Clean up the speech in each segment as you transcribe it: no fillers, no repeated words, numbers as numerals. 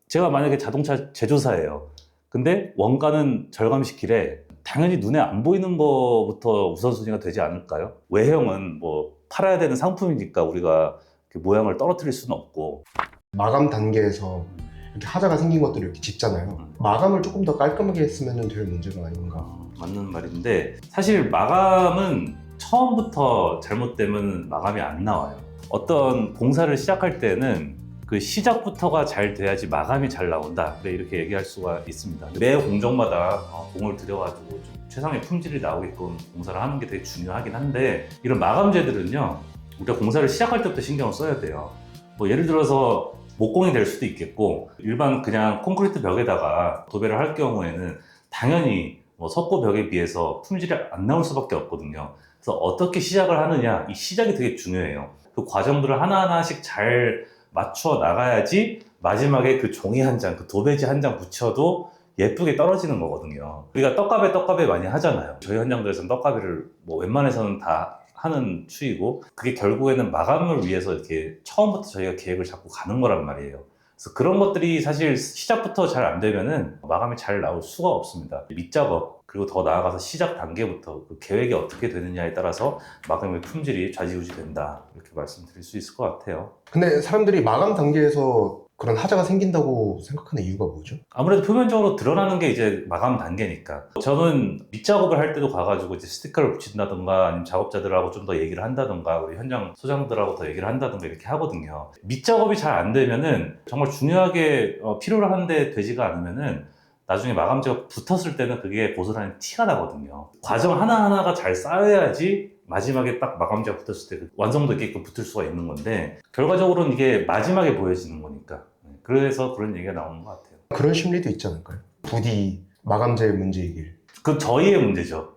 제가 만약에 자동차 제조사예요. 근데 원가는 절감시키래. 당연히 눈에 안 보이는 거부터 우선순위가 되지 않을까요? 외형은 뭐 팔아야 되는 상품이니까 우리가 그 모양을 떨어뜨릴 수는 없고. 마감 단계에서 이렇게 하자가 생긴 것들을 이렇게 짚잖아요. 마감을 조금 더 깔끔하게 했으면 될 문제가 아닌가. 맞는 말인데, 사실 마감은 처음부터 잘못되면 마감이 안 나와요. 어떤 공사를 시작할 때는 그 시작부터가 잘 돼야지 마감이 잘 나온다, 그래 이렇게 얘기할 수가 있습니다. 매 공정마다 공을 들여가지고 좀 최상의 품질이 나오게끔 공사를 하는 게 되게 중요하긴 한데, 이런 마감재들은요 우리가 공사를 시작할 때부터 신경을 써야 돼요. 뭐 예를 들어서 목공이 될 수도 있겠고, 일반 그냥 콘크리트 벽에다가 도배를 할 경우에는 당연히 뭐 석고 벽에 비해서 품질이 안 나올 수밖에 없거든요. 그래서 어떻게 시작을 하느냐, 이 시작이 되게 중요해요. 그 과정들을 하나하나씩 잘 맞춰 나가야지 마지막에 그 종이 한 장, 그 도배지 한 장 붙여도 예쁘게 떨어지는 거거든요. 우리가 떡가베 많이 하잖아요. 저희 현장들에서는 떡가베를 뭐 웬만해서는 다 하는 추이고, 그게 결국에는 마감을 위해서 이렇게 처음부터 저희가 계획을 잡고 가는 거란 말이에요. 그래서 그런 것들이 사실 시작부터 잘 안 되면은 마감이 잘 나올 수가 없습니다. 밑작업, 그리고 더 나아가서 시작 단계부터 그 계획이 어떻게 되느냐에 따라서 마감의 품질이 좌지우지 된다, 이렇게 말씀드릴 수 있을 것 같아요. 근데 사람들이 마감 단계에서 그런 하자가 생긴다고 생각하는 이유가 뭐죠? 아무래도 표면적으로 드러나는 게 이제 마감 단계니까. 저는 밑작업을 할 때도 가가지고 이제 스티커를 붙인다던가, 아니면 작업자들하고 좀 더 얘기를 한다던가, 우리 현장 소장들하고 더 얘기를 한다던가 이렇게 하거든요. 밑작업이 잘 안 되면은, 정말 중요하게 필요로 하는데 되지가 않으면은 나중에 마감재가 붙었을 때는 그게 고스란히 티가 나거든요. 과정 하나하나가 잘 쌓여야지 마지막에 딱 마감재가 붙었을 때 그 완성도 있게끔 붙을 수가 있는 건데, 결과적으로는 이게 마지막에 보여지는 거니까. 그래서 그런 얘기가 나오는 것 같아요. 그런 심리도 있지 않을까요? 부디 마감재의 문제이길. 그 저희의 문제죠.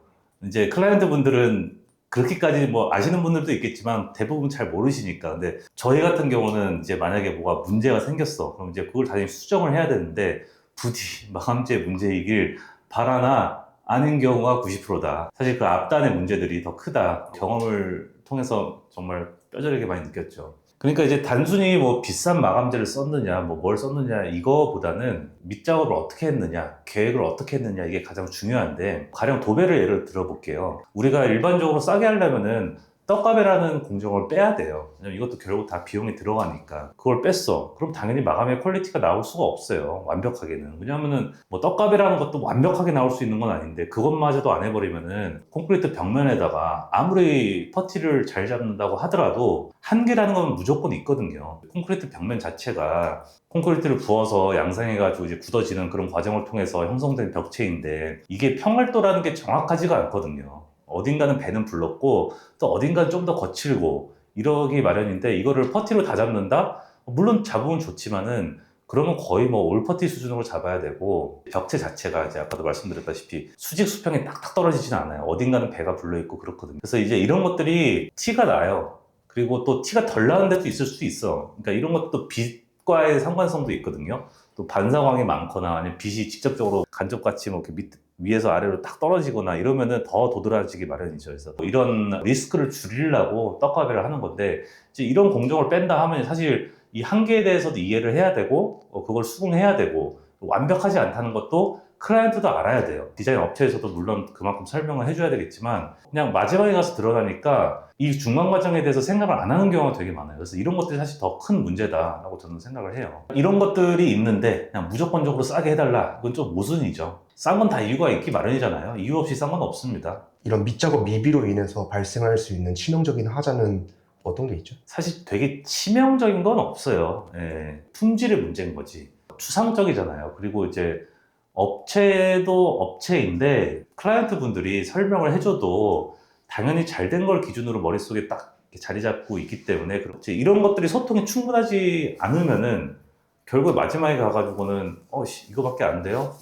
이제 클라이언트 분들은 그렇게까지 뭐 아시는 분들도 있겠지만 대부분 잘 모르시니까. 근데 저희 같은 경우는 이제 만약에 뭐가 문제가 생겼어, 그럼 이제 그걸 당연히 수정을 해야 되는데, 부디 마감재 문제이길 바라나 아닌 경우가 90%다. 사실 그 앞단의 문제들이 더 크다, 경험을 통해서 정말 뼈저리게 많이 느꼈죠. 그러니까 이제 단순히 뭐 비싼 마감재를 썼느냐, 뭐 뭘 썼느냐, 이거보다는 밑작업을 어떻게 했느냐, 계획을 어떻게 했느냐, 이게 가장 중요한데, 가령 도배를 예를 들어볼게요. 우리가 일반적으로 싸게 하려면은 떡가베라는 공정을 빼야 돼요. 왜냐면 이것도 결국 다 비용이 들어가니까. 그걸 뺐어, 그럼 당연히 마감의 퀄리티가 나올 수가 없어요, 완벽하게는. 왜냐면은 뭐 떡가베라는 것도 완벽하게 나올 수 있는 건 아닌데, 그것마저도 안 해버리면은 콘크리트 벽면에다가 아무리 퍼티를 잘 잡는다고 하더라도 한계라는 건 무조건 있거든요. 콘크리트 벽면 자체가 콘크리트를 부어서 양상해가지고 이제 굳어지는 그런 과정을 통해서 형성된 벽체인데, 이게 평활도라는 게 정확하지가 않거든요. 어딘가는 배는 불렀고 또 어딘가는 좀 더 거칠고 이러기 마련인데, 이거를 퍼티로 다 잡는다? 물론 잡으면 좋지만은 그러면 거의 뭐 올퍼티 수준으로 잡아야 되고, 벽체 자체가 이제 아까도 말씀드렸다시피 수직 수평이 딱딱 떨어지진 않아요. 어딘가는 배가 불러있고 그렇거든요. 그래서 이제 이런 것들이 티가 나요. 그리고 또 티가 덜 나는 데도 있을 수 있어. 그러니까 이런 것도 빛과의 상관성도 있거든요. 또 반사광이 많거나 아니면 빛이 직접적으로 간접같이 뭐 이렇게 위에서 아래로 딱 떨어지거나 이러면은 더 도드라지기 마련이죠. 그래서 이런 리스크를 줄이려고 떡가베를 하는 건데, 이제 이런 공정을 뺀다 하면 사실 이 한계에 대해서도 이해를 해야 되고, 그걸 수긍해야 되고, 완벽하지 않다는 것도 클라이언트도 알아야 돼요. 디자인 업체에서도 물론 그만큼 설명을 해줘야 되겠지만, 그냥 마지막에 가서 드러나니까 이 중간 과정에 대해서 생각을 안 하는 경우가 되게 많아요. 그래서 이런 것들이 사실 더 큰 문제다라고 저는 생각을 해요. 이런 것들이 있는데 그냥 무조건적으로 싸게 해달라, 이건 좀 모순이죠. 싼 건 다 이유가 있기 마련이잖아요. 이유 없이 싼 건 없습니다. 이런 밑작업 미비로 인해서 발생할 수 있는 치명적인 하자는 어떤 게 있죠? 사실 되게 치명적인 건 없어요. 예, 품질의 문제인 거지. 추상적이잖아요. 그리고 이제 업체도 업체인데 클라이언트 분들이 설명을 해줘도 당연히 잘 된 걸 기준으로 머릿속에 딱 이렇게 자리 잡고 있기 때문에 그렇지, 이런 것들이 소통이 충분하지 않으면은 결국 마지막에 가가지고는 이거밖에 안 돼요?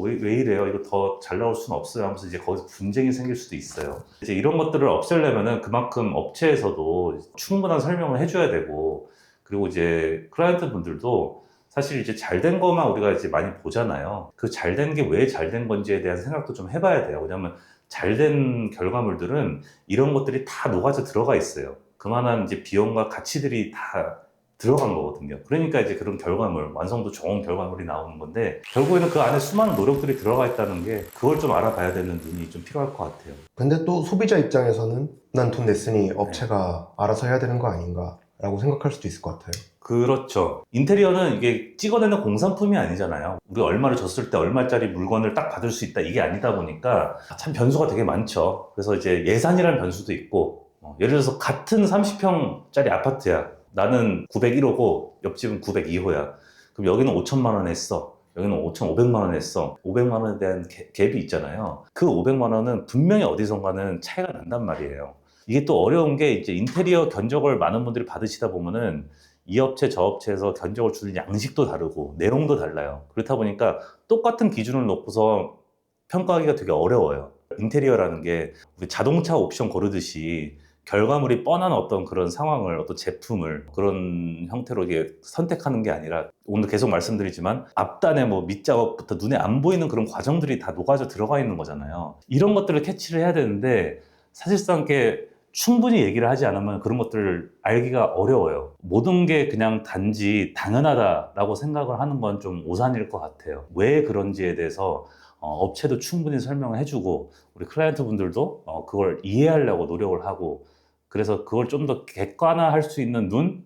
왜 이래요? 이거 더 잘 나올 수는 없어요 하면서 이제 거기서 분쟁이 생길 수도 있어요. 이제 이런 것들을 없애려면은 그만큼 업체에서도 충분한 설명을 해줘야 되고, 그리고 이제 클라이언트 분들도 사실 이제 잘 된 것만 우리가 이제 많이 보잖아요. 그 잘 된 게 왜 잘 된 건지에 대한 생각도 좀 해봐야 돼요. 왜냐면 잘 된 결과물들은 이런 것들이 다 녹아져 들어가 있어요. 그만한 이제 비용과 가치들이 다 들어간 거거든요. 그러니까 이제 그런 결과물, 완성도 좋은 결과물이 나오는 건데 결국에는 그 안에 수많은 노력들이 들어가 있다는 게 그걸 좀 알아봐야 되는 눈이 좀 필요할 것 같아요. 근데 또 소비자 입장에서는 난 돈 냈으니 업체가 알아서 해야 되는 거 아닌가 라고 생각할 수도 있을 것 같아요. 그렇죠. 인테리어는 이게 찍어내는 공산품이 아니잖아요. 우리 얼마를 줬을 때 얼마짜리 물건을 딱 받을 수 있다 이게 아니다 보니까 참 변수가 되게 많죠. 그래서 이제 예산이라는 변수도 있고 예를 들어서 같은 30평짜리 아파트야. 나는 901호고 옆집은 902호야. 그럼 여기는 5천만 원 했어. 여기는 5,500만 원 했어. 500만 원에 대한 갭이 있잖아요. 그 500만 원은 분명히 어디선가는 차이가 난단 말이에요. 이게 또 어려운 게 이제 인테리어 견적을 많은 분들이 받으시다 보면은 이 업체 저 업체에서 견적을 주는 양식도 다르고 내용도 달라요. 그렇다 보니까 똑같은 기준을 놓고서 평가하기가 되게 어려워요. 인테리어라는 게 우리 자동차 옵션 고르듯이 결과물이 뻔한 어떤 그런 상황을 어떤 제품을 그런 형태로 이게 선택하는 게 아니라 오늘 계속 말씀드리지만 앞단에 뭐 밑작업부터 눈에 안 보이는 그런 과정들이 다 녹아져 들어가 있는 거잖아요. 이런 것들을 캐치를 해야 되는데 사실상 이렇게 충분히 얘기를 하지 않으면 그런 것들을 알기가 어려워요. 모든 게 그냥 단지 당연하다라고 생각을 하는 건 좀 오산일 것 같아요. 왜 그런지에 대해서 업체도 충분히 설명을 해주고 우리 클라이언트 분들도 그걸 이해하려고 노력을 하고 그래서 그걸 좀 더 객관화할 수 있는 눈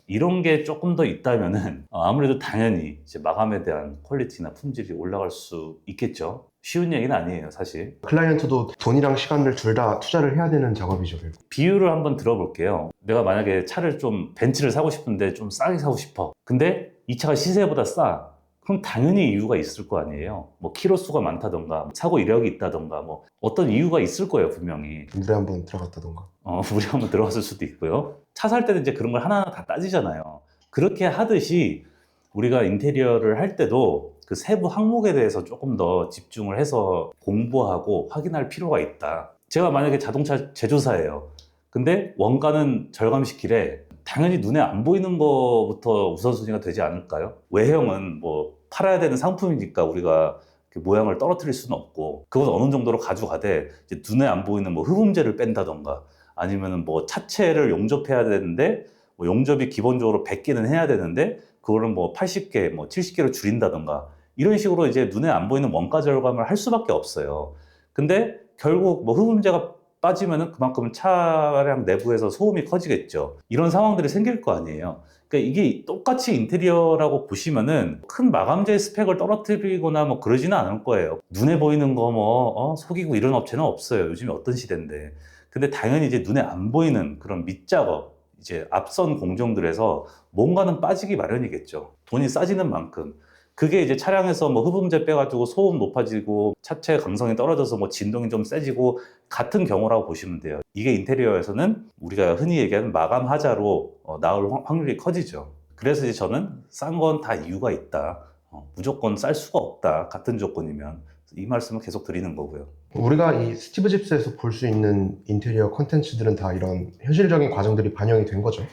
이런 게 조금 더 있다면은 아무래도 당연히 이제 마감에 대한 퀄리티나 품질이 올라갈 수 있겠죠. 쉬운 얘기는 아니에요, 사실. 클라이언트도 돈이랑 시간을 둘 다 투자를 해야 되는 작업이죠, 결국. 비유를 한번 들어볼게요. 내가 만약에 차를 좀 벤츠를 사고 싶은데 좀 싸게 사고 싶어. 근데 이 차가 시세보다 싸. 그럼 당연히 이유가 있을 거 아니에요. 뭐 키로수가 많다던가 사고 이력이 있다던가 뭐 어떤 이유가 있을 거예요, 분명히. 물에 한번 들어갔다던가. 물이 한번 들어갔을 수도 있고요. 차 살 때는 이제 그런 걸 하나하나 다 따지잖아요. 그렇게 하듯이 우리가 인테리어를 할 때도 그 세부 항목에 대해서 조금 더 집중을 해서 공부하고 확인할 필요가 있다. 제가 만약에 자동차 제조사예요. 근데 원가는 절감시키래. 당연히 눈에 안 보이는 거부터 우선순위가 되지 않을까요? 외형은 뭐 팔아야 되는 상품이니까 우리가 그 모양을 떨어뜨릴 수는 없고 그건 어느 정도로 가져가되 이제 눈에 안 보이는 뭐 흡음재를 뺀다던가 아니면은 뭐 차체를 용접해야 되는데 뭐 용접이 기본적으로 100개는 해야 되는데 그거를 뭐 80개, 뭐 70개로 줄인다던가 이런 식으로 이제 눈에 안 보이는 원가 절감을 할 수밖에 없어요. 근데 결국 뭐 흡음재가 빠지면은 그만큼 차량 내부에서 소음이 커지겠죠. 이런 상황들이 생길 거 아니에요. 그러니까 이게 똑같이 인테리어라고 보시면은 큰 마감재 스펙을 떨어뜨리거나 뭐 그러지는 않을 거예요. 눈에 보이는 거 뭐 속이고 이런 업체는 없어요. 요즘에 어떤 시대인데. 근데 당연히 이제 눈에 안 보이는 그런 밑작업, 이제 앞선 공정들에서 뭔가는 빠지기 마련이겠죠. 돈이 싸지는 만큼. 그게 이제 차량에서 뭐 흡음재 빼가지고 소음 높아지고 차체 강성이 떨어져서 뭐 진동이 좀 세지고 같은 경우라고 보시면 돼요. 이게 인테리어에서는 우리가 흔히 얘기하는 마감 하자로 나올 확률이 커지죠. 그래서 이제 저는 싼 건 다 이유가 있다. 무조건 쌀 수가 없다. 같은 조건이면. 이 말씀을 계속 드리는 거고요. 우리가 이 스티브 집스에서 볼 수 있는 인테리어 콘텐츠들은 다 이런 현실적인 과정들이 반영이 된 거죠.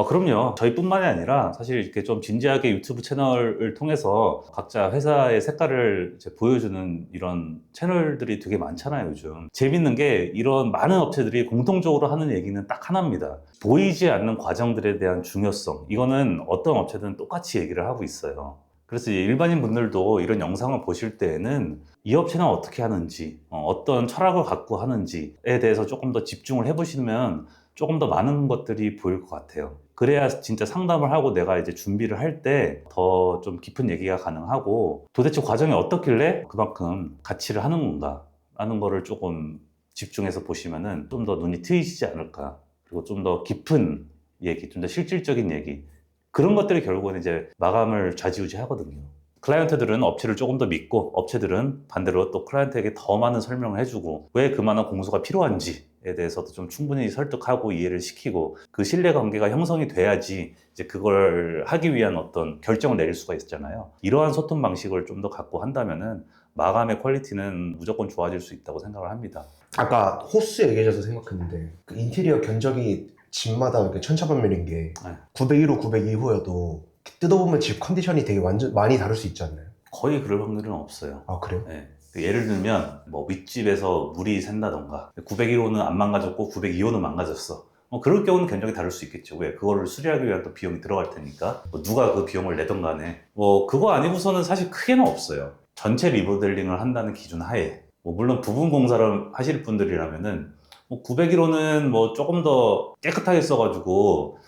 그럼요. 저희뿐만이 아니라 사실 이렇게 좀 진지하게 유튜브 채널을 통해서 각자 회사의 색깔을 이제 보여주는 이런 채널들이 되게 많잖아요, 요즘. 재밌는 게 이런 많은 업체들이 공통적으로 하는 얘기는 딱 하나입니다. 보이지 않는 과정들에 대한 중요성. 이거는 어떤 업체든 똑같이 얘기를 하고 있어요. 그래서 이제 일반인 분들도 이런 영상을 보실 때에는 이 업체는 어떻게 하는지, 어떤 철학을 갖고 하는지에 대해서 조금 더 집중을 해보시면 조금 더 많은 것들이 보일 것 같아요. 그래야 진짜 상담을 하고 내가 이제 준비를 할 때 더 좀 깊은 얘기가 가능하고 도대체 과정이 어떻길래 그만큼 가치를 하는 건가 라는 거를 조금 집중해서 보시면은 좀 더 눈이 트이시지 않을까. 그리고 좀 더 깊은 얘기, 좀 더 실질적인 얘기. 그런 것들이 결국은 이제 마감을 좌지우지 하거든요. 클라이언트들은 업체를 조금 더 믿고 업체들은 반대로 또 클라이언트에게 더 많은 설명을 해주고 왜 그 많은 공소가 필요한지에 대해서도 좀 충분히 설득하고 이해를 시키고 그 신뢰 관계가 형성이 돼야지 이제 그걸 하기 위한 어떤 결정을 내릴 수가 있잖아요. 이러한 소통 방식을 좀 더 갖고 한다면은 마감의 퀄리티는 무조건 좋아질 수 있다고 생각을 합니다. 아까 호수 얘기해줘서 생각했는데 그 인테리어 견적이 집마다 이렇게 천차만별인 게 901호, 902호여도 뜯어보면 집 컨디션이 되게 완전 많이 다를 수 있지 않나요? 거의 그럴 확률은 없어요. 아, 그래요? 네. 예를 들면 뭐 윗집에서 물이 샌다던가 901호는 안 망가졌고 902호는 망가졌어. 그럴 경우는 견적이 다를 수 있겠죠. 왜? 그거를 수리하기 위한 또 비용이 들어갈 테니까. 누가 그 비용을 내던 간에. 그거 아니고서는 사실 크게는 없어요. 전체 리모델링을 한다는 기준 하에. 물론 부분 공사를 하실 분들이라면은 901호는 조금 더 깨끗하게 써가지고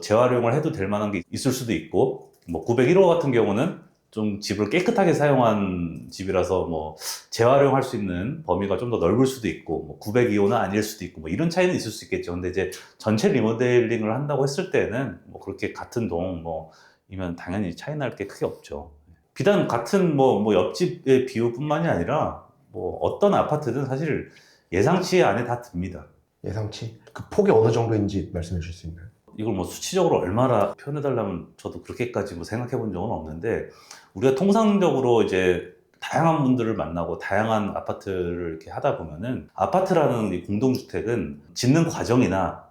재활용을 해도 될 만한 게 있을 수도 있고 901호 같은 경우는 좀 집을 깨끗하게 사용한 집이라서 재활용할 수 있는 범위가 좀 더 넓을 수도 있고 902호는 아닐 수도 있고 이런 차이는 있을 수 있겠죠. 근데 이제 전체 리모델링을 한다고 했을 때는 그렇게 같은 동이면 당연히 차이 날 게 크게 없죠. 비단 같은 옆집의 비율뿐만이 아니라 어떤 아파트든 사실 예상치 안에 다 듭니다. 예상치? 그 폭이 어느 정도인지 말씀해 주실 수 있나요? 이걸 수치적으로 얼마나 표현해달라면 저도 그렇게까지 생각해 본 적은 없는데, 우리가 통상적으로 이제 다양한 분들을 만나고 다양한 아파트를 이렇게 하다 보면은, 아파트라는 이 공동주택은 짓는 과정이나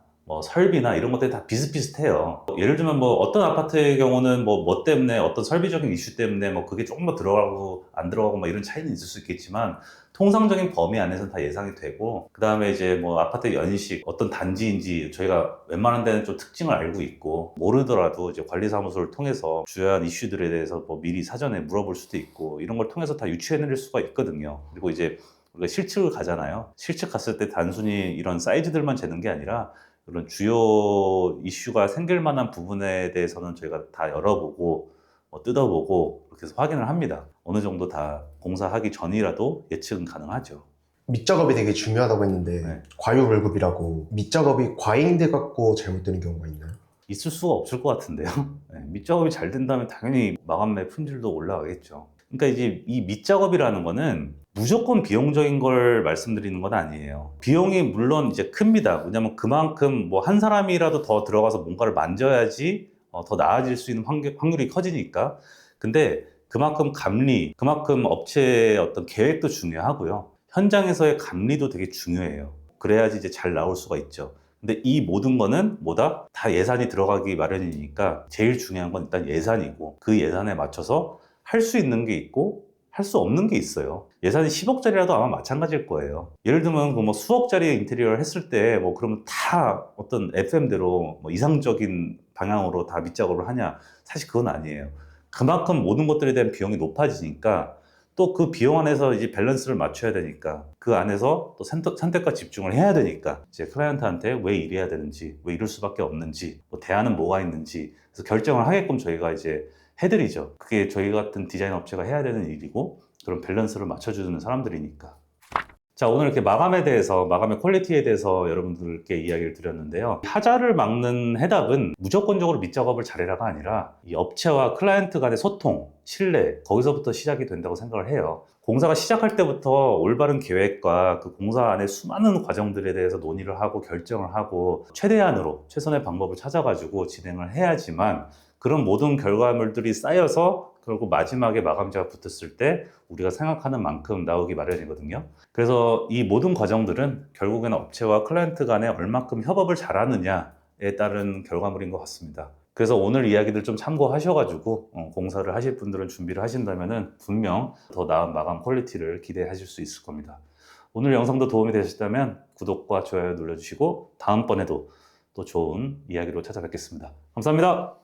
설비나 이런 것들이 다 비슷비슷해요. 예를 들면 어떤 아파트의 경우는 뭐 때문에 어떤 설비적인 이슈 때문에 그게 조금 더 들어가고 안 들어가고 이런 차이는 있을 수 있겠지만, 통상적인 범위 안에서는 다 예상이 되고, 그 다음에 이제 아파트 연식, 어떤 단지인지 저희가 웬만한 데는 좀 특징을 알고 있고, 모르더라도 이제 관리사무소를 통해서 주요한 이슈들에 대해서 미리 사전에 물어볼 수도 있고, 이런 걸 통해서 다 유추해낼 수가 있거든요. 그리고 이제 우리가 실측을 가잖아요. 실측 갔을 때 단순히 이런 사이즈들만 재는 게 아니라 그런 주요 이슈가 생길 만한 부분에 대해서는 저희가 다 열어보고 뜯어보고 그렇게 해서 확인을 합니다. 어느 정도 다 공사하기 전이라도 예측은 가능하죠. 밑작업이 되게 중요하다고 했는데 네. 과유불급이라고 밑작업이 과잉돼 갖고 잘못되는 경우가 있나요? 있을 수가 없을 것 같은데요. 네, 밑작업이 잘 된다면 당연히 마감내 품질도 올라가겠죠. 그러니까 이제 이 밑작업이라는 거는 무조건 비용적인 걸 말씀드리는 건 아니에요. 비용이 물론 이제 큽니다. 왜냐면 그만큼 한 사람이라도 더 들어가서 뭔가를 만져야지 더 나아질 수 있는 확률이 커지니까. 근데 그만큼 감리, 그만큼 업체의 어떤 계획도 중요하고요. 현장에서의 감리도 되게 중요해요. 그래야지 이제 잘 나올 수가 있죠. 근데 이 모든 거는 뭐다? 다 예산이 들어가기 마련이니까 제일 중요한 건 일단 예산이고, 그 예산에 맞춰서 할 수 있는 게 있고 할 수 없는 게 있어요. 예산이 10억짜리라도 아마 마찬가지일 거예요. 예를 들면 수억짜리 인테리어를 했을 때 그러면 다 어떤 FM대로 이상적인 방향으로 다 밑작업을 하냐? 사실 그건 아니에요. 그만큼 모든 것들에 대한 비용이 높아지니까, 또 그 비용 안에서 이제 밸런스를 맞춰야 되니까, 그 안에서 또 선택과 집중을 해야 되니까, 이제 클라이언트한테 왜 이래야 되는지, 왜 이럴 수밖에 없는지, 대안은 뭐가 있는지, 그래서 결정을 하게끔 저희가 이제 해드리죠. 그게 저희 같은 디자인 업체가 해야 되는 일이고, 그런 밸런스를 맞춰주는 사람들이니까. 자, 오늘 이렇게 마감에 대해서, 마감의 퀄리티에 대해서 여러분들께 이야기를 드렸는데요. 하자를 막는 해답은 무조건적으로 밑작업을 잘해라가 아니라 이 업체와 클라이언트 간의 소통, 신뢰, 거기서부터 시작이 된다고 생각을 해요. 공사가 시작할 때부터 올바른 계획과 그 공사 안에 수많은 과정들에 대해서 논의를 하고 결정을 하고 최대한으로 최선의 방법을 찾아가지고 진행을 해야지만, 그런 모든 결과물들이 쌓여서 결국 마지막에 마감재가 붙었을 때 우리가 생각하는 만큼 나오기 마련이거든요. 그래서 이 모든 과정들은 결국에는 업체와 클라이언트 간에 얼마큼 협업을 잘하느냐에 따른 결과물인 것 같습니다. 그래서 오늘 이야기들 좀 참고하셔가지고 공사를 하실 분들은 준비를 하신다면 분명 더 나은 마감 퀄리티를 기대하실 수 있을 겁니다. 오늘 영상도 도움이 되셨다면 구독과 좋아요 눌러주시고 다음번에도 또 좋은 이야기로 찾아뵙겠습니다. 감사합니다.